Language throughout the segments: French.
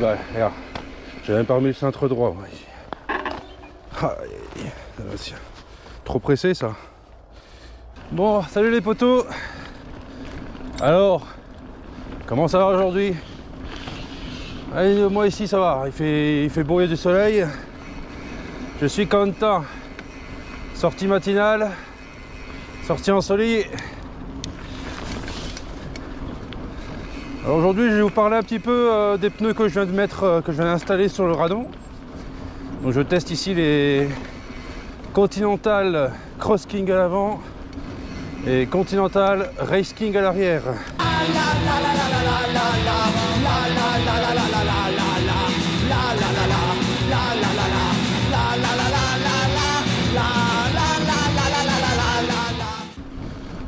Ouais, regarde. J'ai même pas remis le cintre droit. Ouais. Trop pressé ça. Bon, salut les potos. Alors, comment ça va aujourd'hui? Allez, moi ici ça va, il fait beau, il y a du soleil. Je suis content. Sortie matinale, sortie ensoleillée. Alors aujourd'hui je vais vous parler un petit peu des pneus que je viens de mettre, que je viens d'installer sur le radon. Donc je teste ici les Continental Cross King à l'avant et Continental Race King à l'arrière.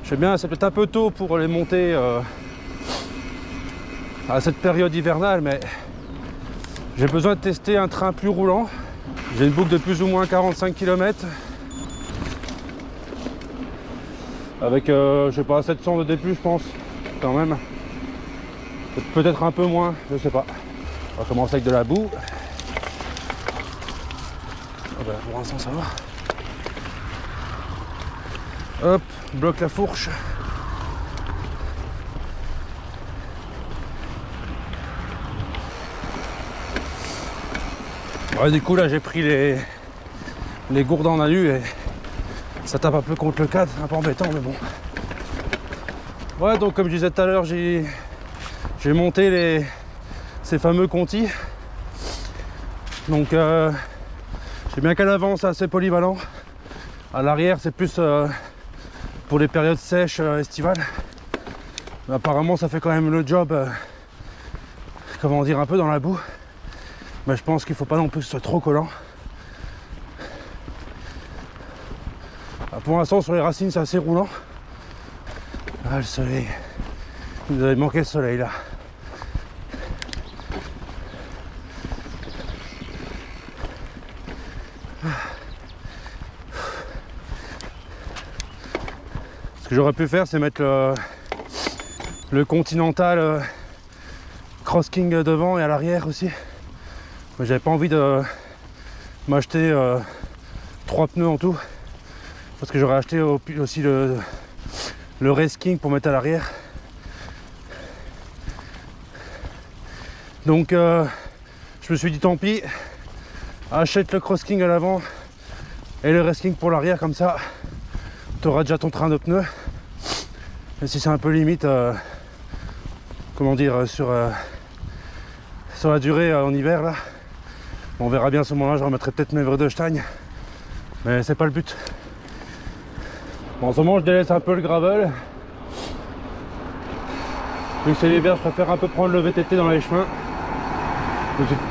Je sais bien, c'est peut-être un peu tôt pour les monter à cette période hivernale, mais j'ai besoin de tester un train plus roulant. J'ai une boucle de plus ou moins 45 km avec, je sais pas, 700 de D+, je pense, quand même. Peut-être un peu moins, je sais pas. On va commencer avec de la boue. Oh ben, pour l'instant, ça va. Hop, bloque la fourche. Ouais, du coup là j'ai pris les gourdes en alu et ça tape un peu contre le cadre, un peu embêtant mais bon. Ouais, donc comme je disais tout à l'heure, j'ai monté ces fameux Conti. Donc j'ai bien qu'à l'avant c'est assez polyvalent. À l'arrière c'est plus pour les périodes sèches estivales. Mais apparemment ça fait quand même le job, comment dire, un peu dans la boue. Mais je pense qu'il ne faut pas non plus que ce soit trop collant. Pour l'instant sur les racines c'est assez roulant. Ah, le soleil. Vous avez manqué le soleil là. Ce que j'aurais pu faire c'est mettre le Continental Cross King devant et à l'arrière aussi. Mais j'avais pas envie de m'acheter 3 pneus en tout. Parce que j'aurais acheté aussi le Race King pour mettre à l'arrière. Donc je me suis dit tant pis, achète le Cross King à l'avant et le Race King pour l'arrière, comme ça tu auras déjà ton train de pneus. Et si c'est un peu limite, comment dire, sur la durée en hiver là, on verra bien à ce moment-là, je remettrai peut-être mes vrais de Stein, mais c'est pas le but. Bon, en ce moment je délaisse un peu le gravel. Vu que c'est l'hiver, je préfère un peu prendre le VTT dans les chemins.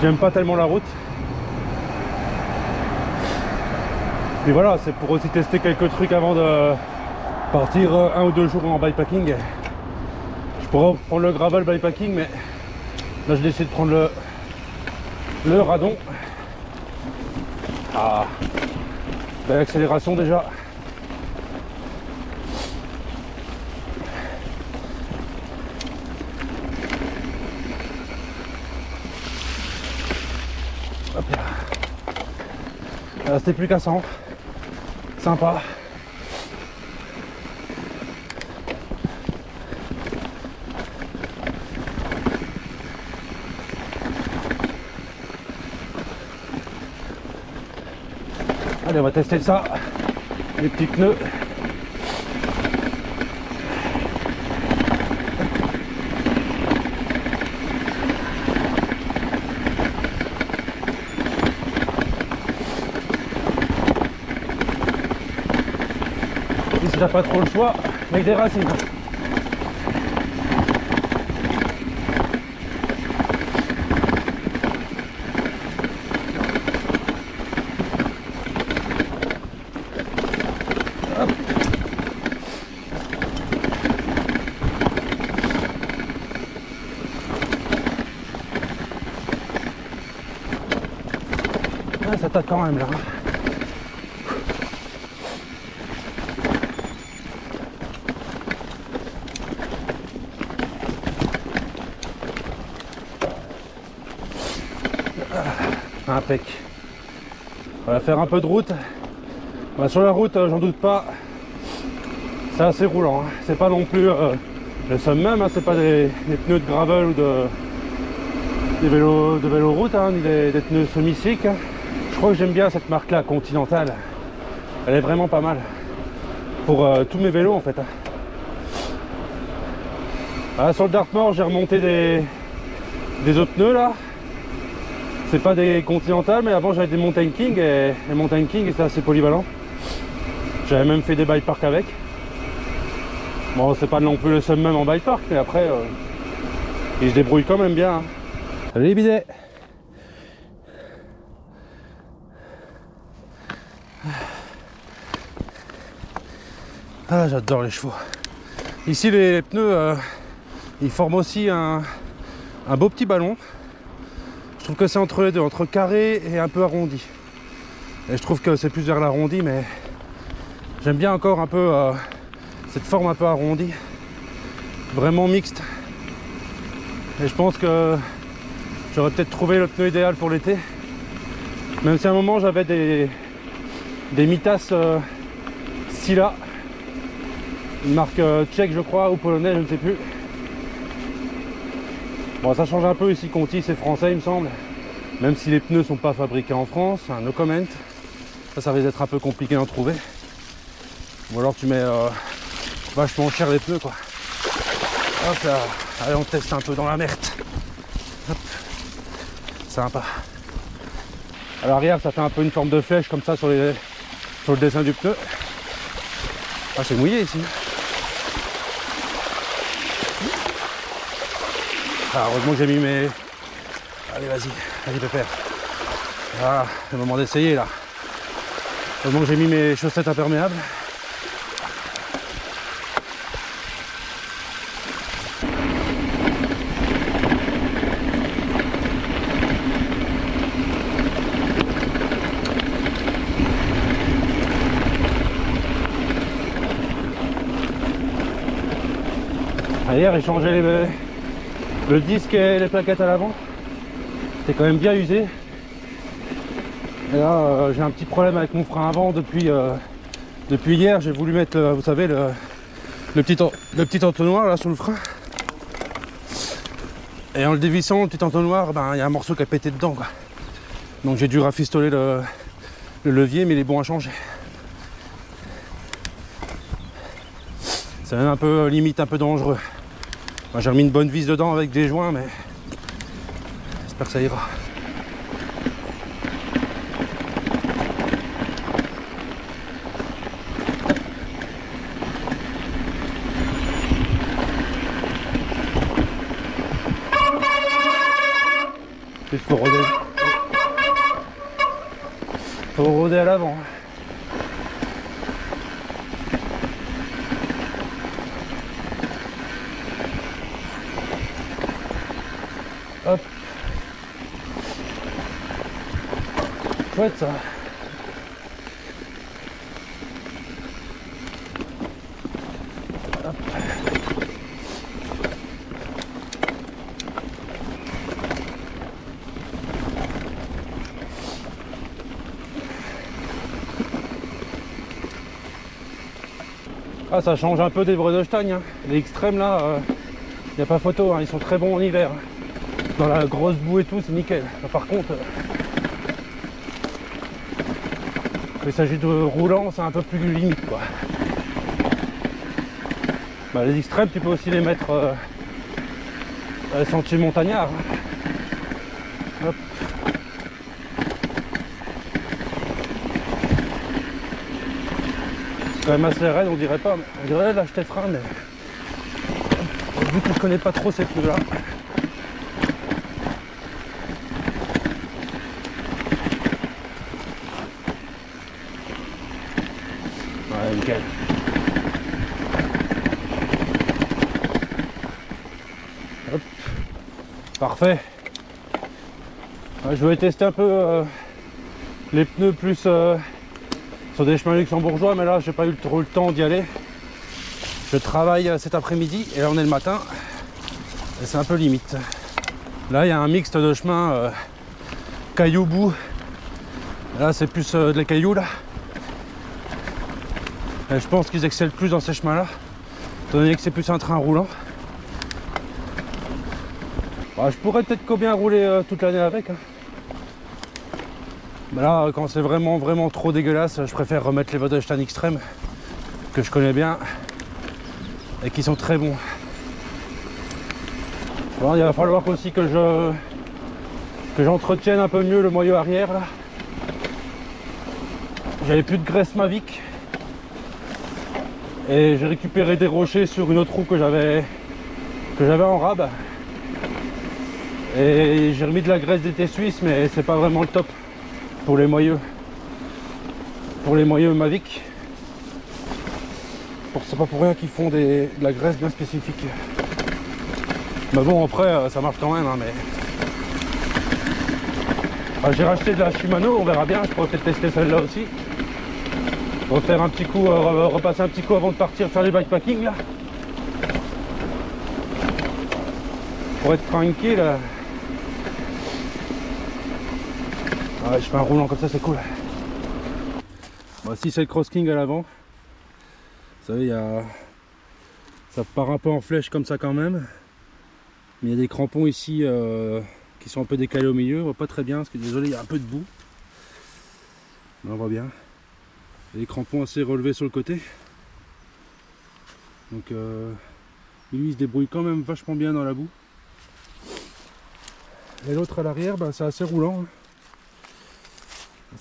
J'aime pas tellement la route. Et voilà, c'est pour aussi tester quelques trucs avant de partir 1 ou 2 jours en bikepacking. Je pourrais prendre le gravel bikepacking, mais là je décide de prendre le radon. Ah, belle accélération déjà. Hop là. C'était plus qu'à 100. Sympa. Allez, on va tester ça. Les petits pneus. Si t'as pas trop le choix, avec des racines. Hop. Ouais, ça tape quand même là. Impec. On va faire un peu de route. Bah, sur la route, j'en doute pas, c'est assez roulant. Hein. C'est pas non plus le summum, hein. C'est pas des pneus de gravel ou des vélos route, hein, ni des pneus semi-slick. Hein. Je crois que j'aime bien cette marque là, Continental. Elle est vraiment pas mal pour tous mes vélos en fait. Hein. Ah, sur le Dartmoor, j'ai remonté des autres pneus là. C'est pas des Continental, mais avant j'avais des Mountain King et les Mountain King c'était assez polyvalent. J'avais même fait des bike park avec. Bon, c'est pas non plus le summum en bike park, mais après il se débrouille quand même bien. Hein. Salut les bidets. Ah, j'adore les chevaux. Ici les pneus ils forment aussi un beau petit ballon. Je trouve que c'est entre les deux, entre carré et un peu arrondi. Et je trouve que c'est plus vers l'arrondi, mais j'aime bien encore un peu cette forme un peu arrondie, vraiment mixte. Et je pense que j'aurais peut-être trouvé le pneu idéal pour l'été. Même si à un moment j'avais des Mitas Silla, une marque tchèque je crois, ou polonaise, je ne sais plus. Bon, ça change un peu ici, Conti c'est français il me semble. Même si les pneus sont pas fabriqués en France, un no comment. Ça risque d'être un peu compliqué d'en trouver. Ou alors tu mets vachement cher les pneus quoi. Hop là, allez on teste un peu dans la merde. Hop. Sympa. À l'arrière ça fait un peu une forme de flèche comme ça sur le dessin du pneu. Ah c'est mouillé ici. Ah, heureusement que j'ai mis mes... Allez vas-y pépère. Ah, c'est le moment d'essayer là. Heureusement que j'ai mis mes chaussettes imperméables. Hier j'ai changé le disque et les plaquettes à l'avant. C'est quand même bien usé. Et là j'ai un petit problème avec mon frein avant depuis hier. J'ai voulu mettre vous savez le petit entonnoir là sur le frein. Et en le dévissant le petit entonnoir, ben, il y a un morceau qui a pété dedans quoi. Donc j'ai dû rafistoler le levier, mais il est bon à changer. C'est même un peu limite un peu dangereux. Moi, j'ai remis une bonne vis dedans avec des joints, mais j'espère que ça ira. Il faut roder. Faut roder à l'avant. Hop. Chouette ça. Hop. Ah, ça change un peu des Bredestein, hein. Les extrêmes là, il n'y a pas photo, hein. Ils sont très bons en hiver. Dans la grosse boue et tout, c'est nickel. Par contre, il s'agit de roulant, c'est un peu plus limite quoi. Bah, les extrêmes, tu peux aussi les mettre sentier montagnard. Hop. C'est quand même assez raide, on dirait pas. On dirait l'acheter frein, mais vu que je connais pas trop ces pneus là. Ouais, nickel. Hop. Parfait. Ouais, je vais tester un peu les pneus plus sur des chemins luxembourgeois, mais là j'ai pas eu trop le temps d'y aller. Je travaille cet après-midi et là on est le matin et c'est un peu limite. Là il y a un mixte de chemin cailloux bout. Là c'est plus des cailloux là. Et je pense qu'ils excellent plus dans ces chemins là, étant donné que c'est plus un train roulant. Bah, je pourrais peut-être bien rouler toute l'année avec, hein. Mais là quand c'est vraiment trop dégueulasse, je préfère remettre les Vodestein Extreme que je connais bien et qui sont très bons. Bon, il va falloir aussi que j'entretienne un peu mieux le moyeu arrière là. J'avais plus de graisse Mavic et j'ai récupéré des rochers sur une autre roue que j'avais en rab, et j'ai remis de la graisse d'été suisse, mais c'est pas vraiment le top pour les moyeux Mavic. C'est pas pour rien qu'ils font de la graisse bien spécifique. Mais bon, après ça marche quand même, hein, mais j'ai racheté de la Shimano, on verra bien. Je pourrais peut-être tester celle-là aussi, refaire un petit coup, repasser un petit coup avant de partir faire du bikepacking là, pour être tranquille. Ouais, je fais un roulant comme ça, c'est cool. Bon, si c'est le Cross King à l'avant, vous savez, ça part un peu en flèche comme ça quand même, mais il y a des crampons ici qui sont un peu décalés au milieu. On voit pas très bien parce que, désolé, il y a un peu de boue, mais on voit bien. Il y a des crampons assez relevés sur le côté, donc lui il se débrouille quand même vachement bien dans la boue. Et l'autre à l'arrière, bah, c'est assez roulant, hein.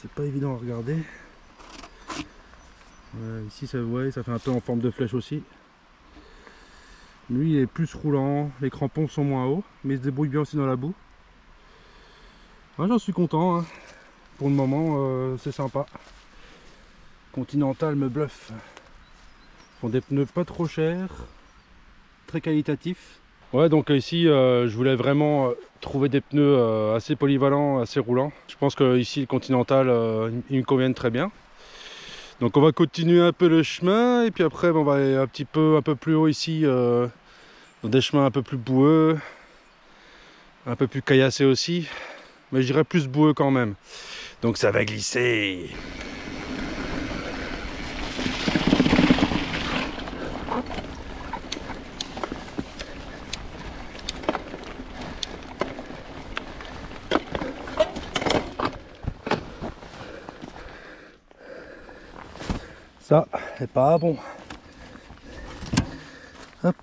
C'est pas évident à regarder. Ici ça, ouais, ça fait un peu en forme de flèche aussi. Lui il est plus roulant, les crampons sont moins hauts, mais il se débrouille bien aussi dans la boue. Moi j'en suis content, hein. Pour le moment c'est sympa. Continental me bluffe. Ils font des pneus pas trop chers, très qualitatifs. Ouais, donc ici je voulais vraiment trouver des pneus assez polyvalents, assez roulants. Je pense que ici le Continental ils me conviennent très bien. Donc on va continuer un peu le chemin et puis après on va aller un peu plus haut ici, dans des chemins un peu plus boueux, un peu plus caillassés aussi, mais je dirais plus boueux quand même. Donc ça va glisser. Ça c'est pas bon. Hop.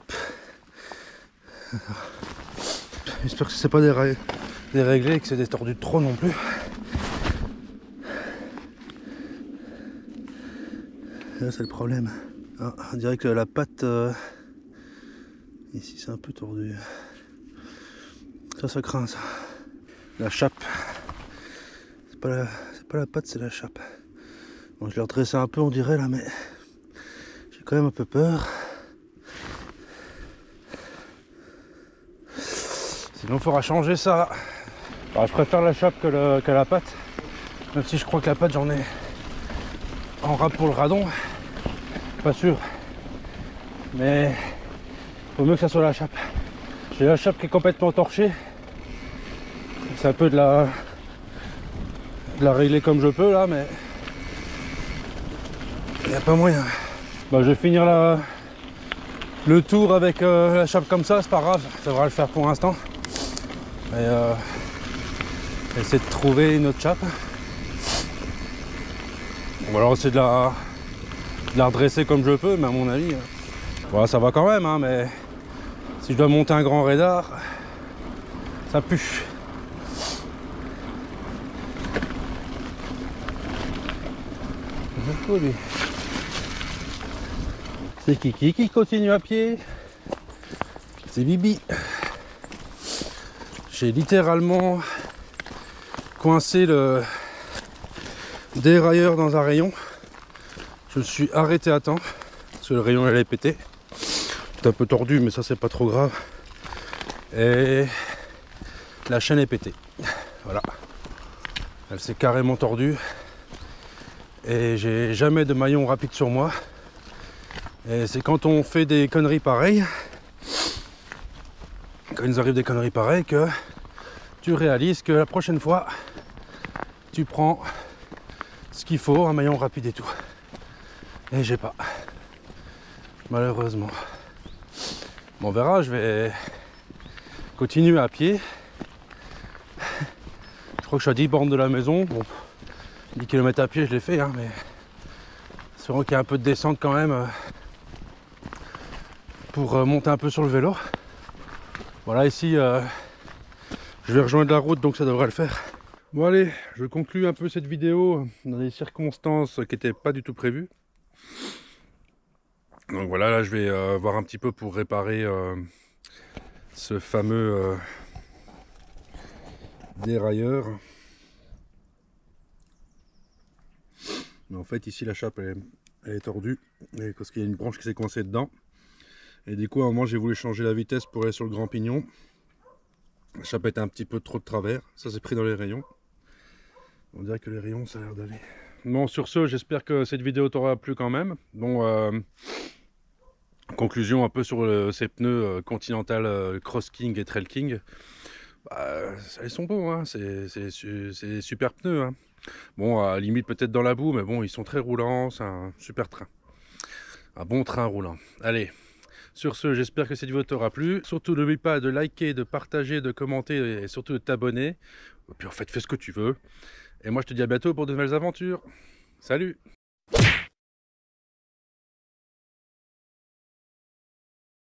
J'espère que c'est pas déréglé et que c'est destordu de trop non plus. Là c'est le problème. Ah, on dirait que la patte ici c'est un peu tordu. Ça craint ça. La chape. C'est pas la patte, c'est la chape. Bon, je l'ai redressé un peu on dirait là, mais j'ai quand même un peu peur. Sinon il faudra changer ça. Alors, je préfère la chape que la patte, même si je crois que la patte j'en ai en rab pour le radon, pas sûr, mais il vaut mieux que ça soit la chape. J'ai la chape qui est complètement torchée, c'est un peu de la régler comme je peux là, mais il n'y a pas moyen. Bah, je vais finir le tour avec la chape comme ça, c'est pas grave, ça devra le faire pour l'instant. Et essayer de trouver une autre chape. Ou alors essayer de la redresser comme je peux, mais à mon avis, voilà, ça va quand même, hein, mais si je dois monter un grand radar, ça pue. C'est Kiki qui continue à pied. C'est Bibi. J'ai littéralement coincé le dérailleur dans un rayon. Je me suis arrêté à temps parce que le rayon allait péter. C'est un peu tordu, mais ça c'est pas trop grave. Et la chaîne est pétée. Voilà. Elle s'est carrément tordue. Et j'ai jamais de maillon rapide sur moi. Et c'est quand on fait des conneries pareilles, quand il nous arrive des conneries pareilles, que tu réalises que la prochaine fois, tu prends ce qu'il faut, un maillon rapide et tout. Et j'ai pas, malheureusement. Bon, on verra, je vais continuer à pied. Je crois que je suis à 10 bornes de la maison. Bon, 10 km à pied, je l'ai fait, hein, mais c'est vrai qu'il y a un peu de descente quand même pour monter un peu sur le vélo. Voilà, ici, je vais rejoindre la route, donc ça devrait le faire. Bon allez, je conclue un peu cette vidéo dans des circonstances qui n'étaient pas du tout prévues. Donc voilà, là je vais voir un petit peu pour réparer ce fameux dérailleur. Mais en fait ici la chape elle est tordue parce qu'il y a une branche qui s'est coincée dedans. Et du coup à un moment j'ai voulu changer la vitesse pour aller sur le grand pignon. La chape était un petit peu trop de travers, ça s'est pris dans les rayons. On dirait que les rayons ça a l'air d'aller. Bon, sur ce, j'espère que cette vidéo t'aura plu quand même. Bon, conclusion un peu sur ces pneus Continental Cross King et Trail King. Bah, ils sont bons, hein. C'est des super pneus, hein. Bon, à la limite peut-être dans la boue, mais bon, ils sont très roulants, c'est un super train. Un bon train roulant. Allez, sur ce, j'espère que cette vidéo t'aura plu. Surtout, n'oublie pas de liker, de partager, de commenter et surtout de t'abonner. Et puis en fait, fais ce que tu veux. Et moi, je te dis à bientôt pour de nouvelles aventures. Salut!